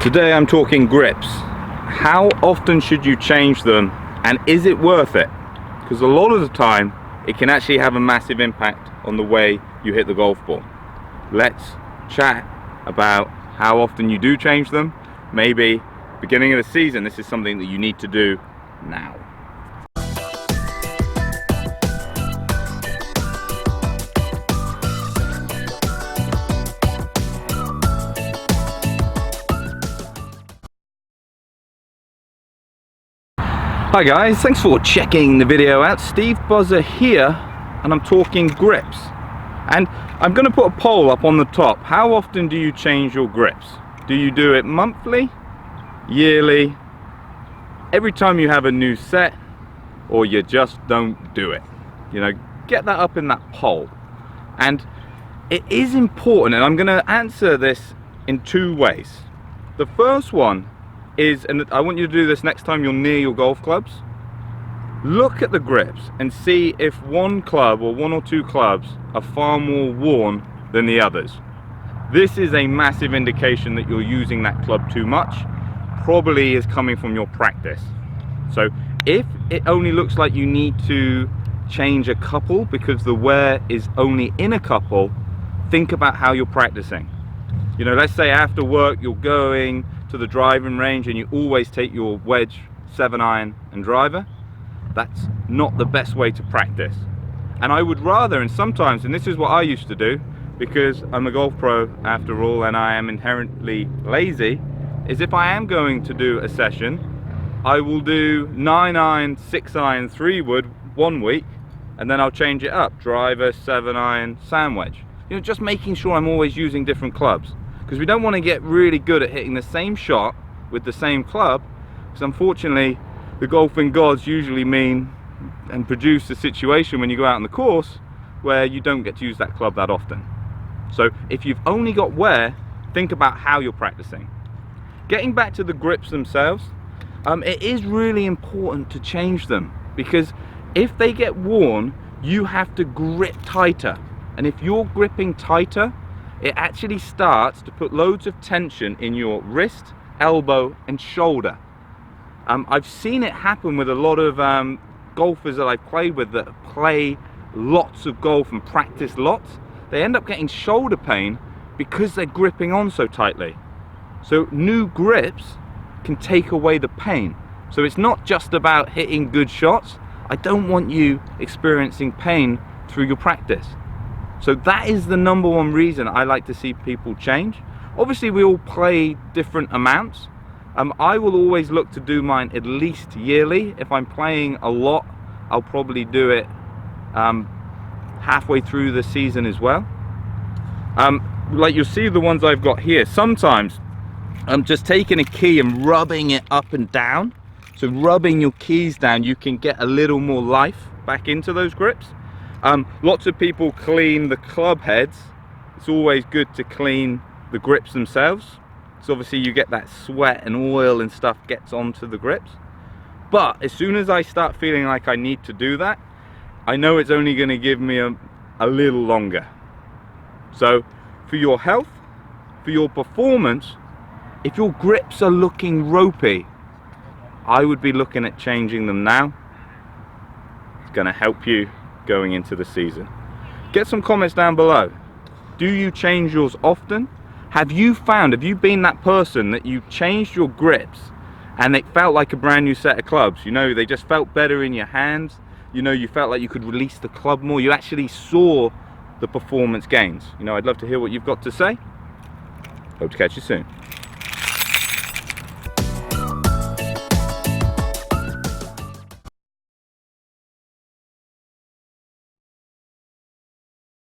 Today I'm talking grips. How often should you change them, and is it worth it? Because a lot of the time it can actually have a massive impact on the way you hit the golf ball. Let's chat about how often you do change them. Maybe beginning of the season, this is something that you need to do now. Hi guys, thanks for checking the video out. Steve Buzza here, and I'm talking grips. And I'm going to put a poll up on the top. How often do you change your grips? Do you do it monthly, yearly, every time you have a new set, or you just don't do it? You know, get that up in that poll. And it is important, and I'm going to answer this in two ways. The first one is, and I want you to do this next time you're near your golf clubs, look at the grips and see if one club or one or two clubs are far more worn than the others. This is a massive indication that you're using that club too much. Probably is coming from your practice. So if it only looks like you need to change a couple because the wear is only in a couple, think about how you're practicing. You know, let's say after work you're going to the driving range and you always take your wedge, 7-iron and driver. That's not the best way to practice. And I would rather, and sometimes, and this is what I used to do, because I'm a golf pro after all and I am inherently lazy, is if I am going to do a session, I will do 9-iron, 6-iron, 3-wood one week, and then I'll change it up, driver, 7-iron, sand wedge. You know, just making sure I'm always using different clubs. Because we don't want to get really good at hitting the same shot with the same club, because unfortunately the golfing gods usually mean and produce a situation when you go out on the course where you don't get to use that club that often. So if you've only got wear, think about how you're practicing. Getting back to the grips themselves, it is really important to change them, because if they get worn, you have to grip tighter, and if you're gripping tighter, it actually starts to put loads of tension in your wrist, elbow and shoulder. I've seen it happen with a lot of golfers that I've played with that play lots of golf and practice lots. They end up getting shoulder pain because they're gripping on so tightly. So new grips can take away the pain. So it's not just about hitting good shots. I don't want you experiencing pain through your practice. So that is the number one reason I like to see people change. Obviously we all play different amounts. I will always look to do mine at least yearly. If I'm playing a lot, I'll probably do it halfway through the season as well. Like you'll see the ones I've got here, sometimes I'm just taking a key and rubbing it up and down. So rubbing your keys down, you can get a little more life back into those grips. Lots of people clean the club heads. It's always good to clean the grips themselves. So obviously you get that sweat and oil and stuff gets onto the grips. But as soon as I start feeling like I need to do that, I know it's only going to give me a little longer. So for your health, for your performance, if your grips are looking ropey, I would be looking at changing them now. It's going to help you going into the season. Get some comments down below. Do you change yours often? Have you been that person that you changed your grips and it felt like a brand new set of clubs? You know, they just felt better in your hands. You know, you felt like you could release the club more. You actually saw the performance gains. You know, I'd love to hear what you've got to say. Hope to catch you soon.